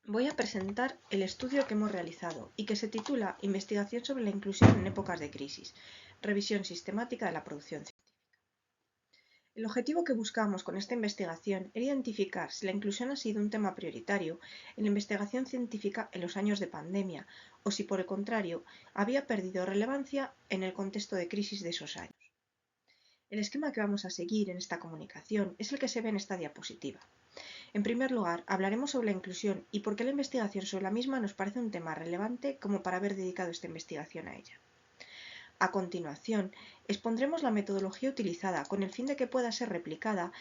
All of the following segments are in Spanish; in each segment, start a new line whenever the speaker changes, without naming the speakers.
Voy a presentar el estudio que hemos realizado y que se titula Investigación sobre la inclusión en épocas de crisis, revisión sistemática de la producción científica. El objetivo que buscamos con esta investigación era identificar si la inclusión ha sido un tema prioritario en la investigación científica en los años de pandemia o si, por el contrario, había perdido relevancia en el contexto de crisis de esos años. El esquema que vamos a seguir en esta comunicación es el que se ve en esta diapositiva. En primer lugar, hablaremos sobre la inclusión y por qué la investigación sobre la misma nos parece un tema relevante como para haber dedicado esta investigación a ella. A continuación, expondremos la metodología utilizada con el fin de que pueda ser replicada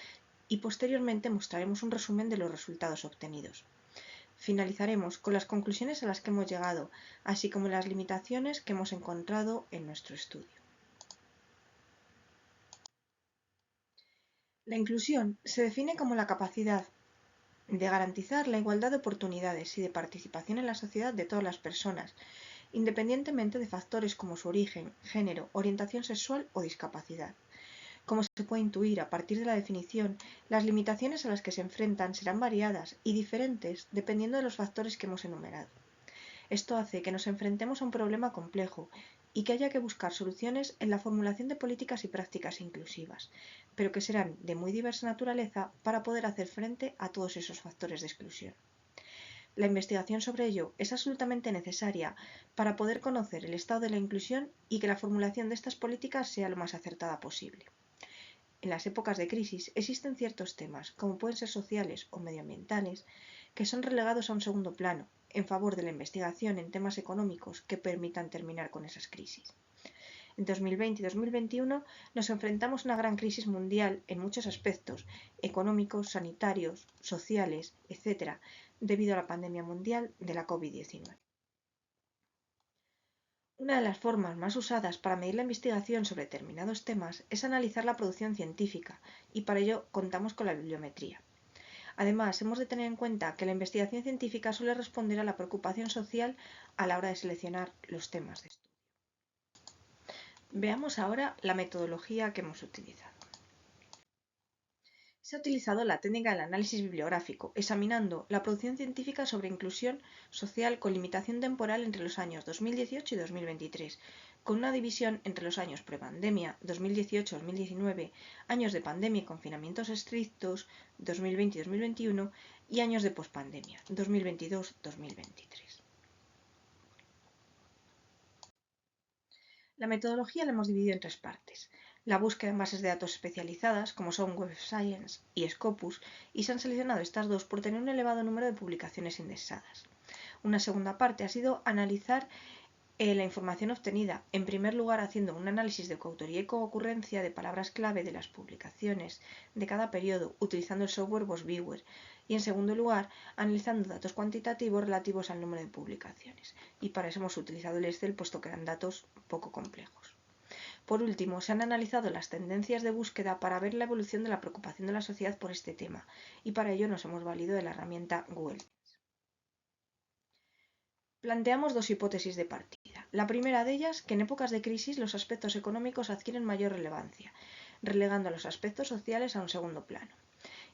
y posteriormente mostraremos un resumen de los resultados obtenidos. Finalizaremos con las conclusiones a las que hemos llegado, así como las limitaciones que hemos encontrado en nuestro estudio. La inclusión se define como la capacidad de garantizar la igualdad de oportunidades y de participación en la sociedad de todas las personas, independientemente de factores como su origen, género, orientación sexual o discapacidad. Como se puede intuir a partir de la definición, las limitaciones a las que se enfrentan serán variadas y diferentes dependiendo de los factores que hemos enumerado. Esto hace que nos enfrentemos a un problema complejo y que haya que buscar soluciones en la formulación de políticas y prácticas inclusivas, pero que serán de muy diversa naturaleza para poder hacer frente a todos esos factores de exclusión. La investigación sobre ello es absolutamente necesaria para poder conocer el estado de la inclusión y que la formulación de estas políticas sea lo más acertada posible. En las épocas de crisis existen ciertos temas, como pueden ser sociales o medioambientales, que son relegados a un segundo plano, en favor de la investigación en temas económicos que permitan terminar con esas crisis. En 2020 y 2021 nos enfrentamos a una gran crisis mundial en muchos aspectos, económicos, sanitarios, sociales, etc., debido a la pandemia mundial de la COVID-19. Una de las formas más usadas para medir la investigación sobre determinados temas es analizar la producción científica, y para ello contamos con la bibliometría. Además, hemos de tener en cuenta que la investigación científica suele responder a la preocupación social a la hora de seleccionar los temas de estudio. Veamos ahora la metodología que hemos utilizado. Se ha utilizado la técnica del análisis bibliográfico, examinando la producción científica sobre inclusión social con limitación temporal entre los años 2018 y 2023, con una división entre los años prepandemia, 2018-2019, años de pandemia y confinamientos estrictos, 2020 y 2021, y años de pospandemia, 2022-2023. La metodología la hemos dividido en tres partes. La búsqueda en bases de datos especializadas, como son Web of Science y Scopus, y se han seleccionado estas dos por tener un elevado número de publicaciones indexadas. Una segunda parte ha sido analizar la información obtenida, en primer lugar haciendo un análisis de coautoría y coocurrencia de palabras clave de las publicaciones de cada periodo utilizando el software BossViewer, y en segundo lugar analizando datos cuantitativos relativos al número de publicaciones, y para eso hemos utilizado el Excel puesto que eran datos poco complejos. Por último, se han analizado las tendencias de búsqueda para ver la evolución de la preocupación de la sociedad por este tema, y para ello nos hemos valido de la herramienta Google. Planteamos dos hipótesis de partida. La primera de ellas, que en épocas de crisis los aspectos económicos adquieren mayor relevancia, relegando a los aspectos sociales a un segundo plano.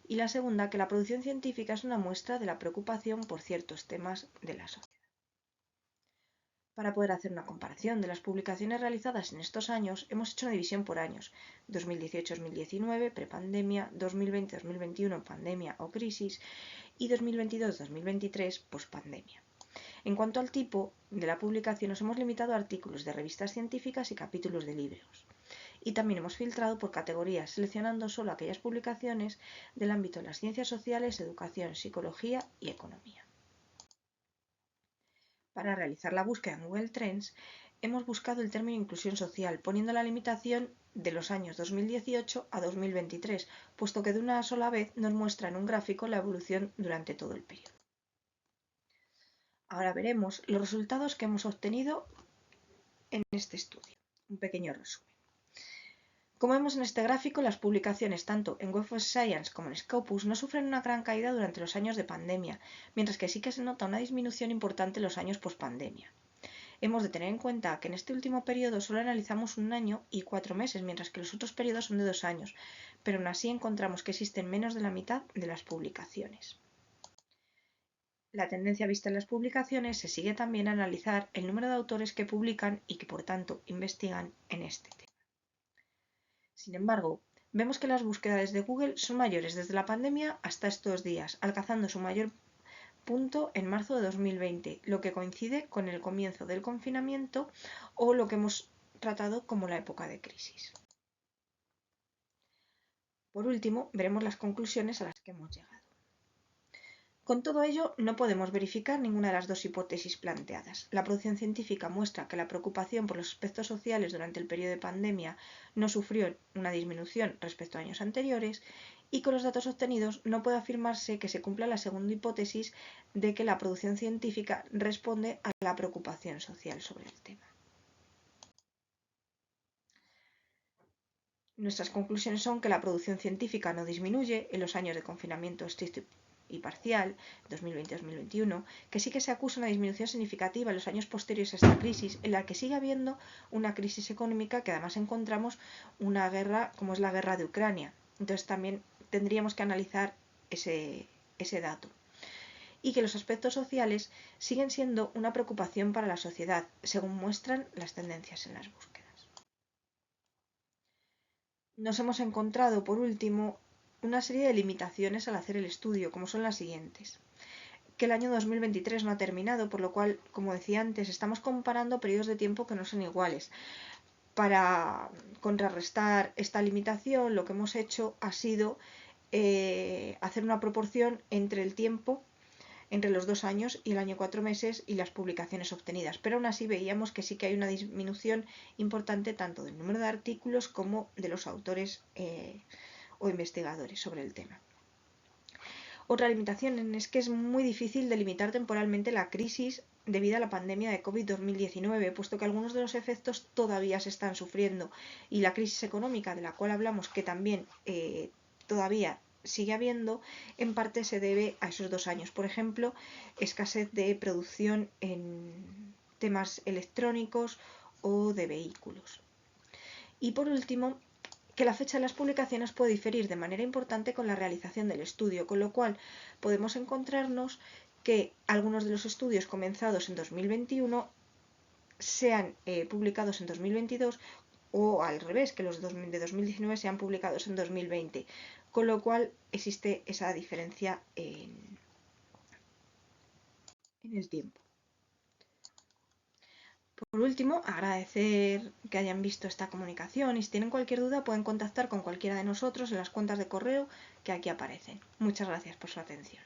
Y la segunda, que la producción científica es una muestra de la preocupación por ciertos temas de la sociedad. Para poder hacer una comparación de las publicaciones realizadas en estos años, hemos hecho una división por años: 2018-2019, prepandemia, 2020-2021, pandemia o crisis, y 2022-2023, pospandemia. En cuanto al tipo de la publicación, nos hemos limitado a artículos de revistas científicas y capítulos de libros. Y también hemos filtrado por categorías, seleccionando solo aquellas publicaciones del ámbito de las ciencias sociales, educación, psicología y economía. Para realizar la búsqueda en Google Trends, hemos buscado el término inclusión social, poniendo la limitación de los años 2018 a 2023, puesto que de una sola vez nos muestra en un gráfico la evolución durante todo el periodo. Ahora veremos los resultados que hemos obtenido en este estudio. Un pequeño resumen. Como vemos en este gráfico, las publicaciones tanto en Web of Science como en Scopus no sufren una gran caída durante los años de pandemia, mientras que sí que se nota una disminución importante en los años pospandemia. Hemos de tener en cuenta que en este último periodo solo analizamos 1 año y 4 meses, mientras que los otros periodos son de 2 años, pero aún así encontramos que existen menos de la mitad de las publicaciones. La tendencia vista en las publicaciones se sigue también a analizar el número de autores que publican y que por tanto investigan en este tema. Sin embargo, vemos que las búsquedas de Google son mayores desde la pandemia hasta estos días, alcanzando su mayor punto en marzo de 2020, lo que coincide con el comienzo del confinamiento o lo que hemos tratado como la época de crisis. Por último, veremos las conclusiones a las que hemos llegado. Con todo ello, no podemos verificar ninguna de las dos hipótesis planteadas. La producción científica muestra que la preocupación por los aspectos sociales durante el periodo de pandemia no sufrió una disminución respecto a años anteriores, y con los datos obtenidos no puede afirmarse que se cumpla la segunda hipótesis de que la producción científica responde a la preocupación social sobre el tema. Nuestras conclusiones son que la producción científica no disminuye en los años de confinamiento estricto y parcial, 2020-2021, que sí que se acusa una disminución significativa en los años posteriores a esta crisis, en la que sigue habiendo una crisis económica, que además encontramos una guerra como es la guerra de Ucrania. Entonces también tendríamos que analizar ese dato. Y que los aspectos sociales siguen siendo una preocupación para la sociedad, según muestran las tendencias en las búsquedas. Nos hemos encontrado, por último, una serie de limitaciones al hacer el estudio, como son las siguientes. Que el año 2023 no ha terminado, por lo cual, como decía antes, estamos comparando periodos de tiempo que no son iguales. Para contrarrestar esta limitación, lo que hemos hecho ha sido hacer una proporción entre el tiempo, entre los 2 años y el año 4 meses y las publicaciones obtenidas. Pero aún así veíamos que sí que hay una disminución importante tanto del número de artículos como de los autores o investigadores sobre el tema. Otra limitación es que es muy difícil delimitar temporalmente la crisis debido a la pandemia de COVID-2019, puesto que algunos de los efectos todavía se están sufriendo, y la crisis económica de la cual hablamos, que también todavía sigue habiendo, en parte se debe a esos 2 años. Por ejemplo, escasez de producción en temas electrónicos o de vehículos. Y por último, que la fecha de las publicaciones puede diferir de manera importante con la realización del estudio, con lo cual podemos encontrarnos que algunos de los estudios comenzados en 2021 sean publicados en 2022, o al revés, que los de 2019 sean publicados en 2020, con lo cual existe esa diferencia en el tiempo. Por último, agradecer que hayan visto esta comunicación, y si tienen cualquier duda pueden contactar con cualquiera de nosotros en las cuentas de correo que aquí aparecen. Muchas gracias por su atención.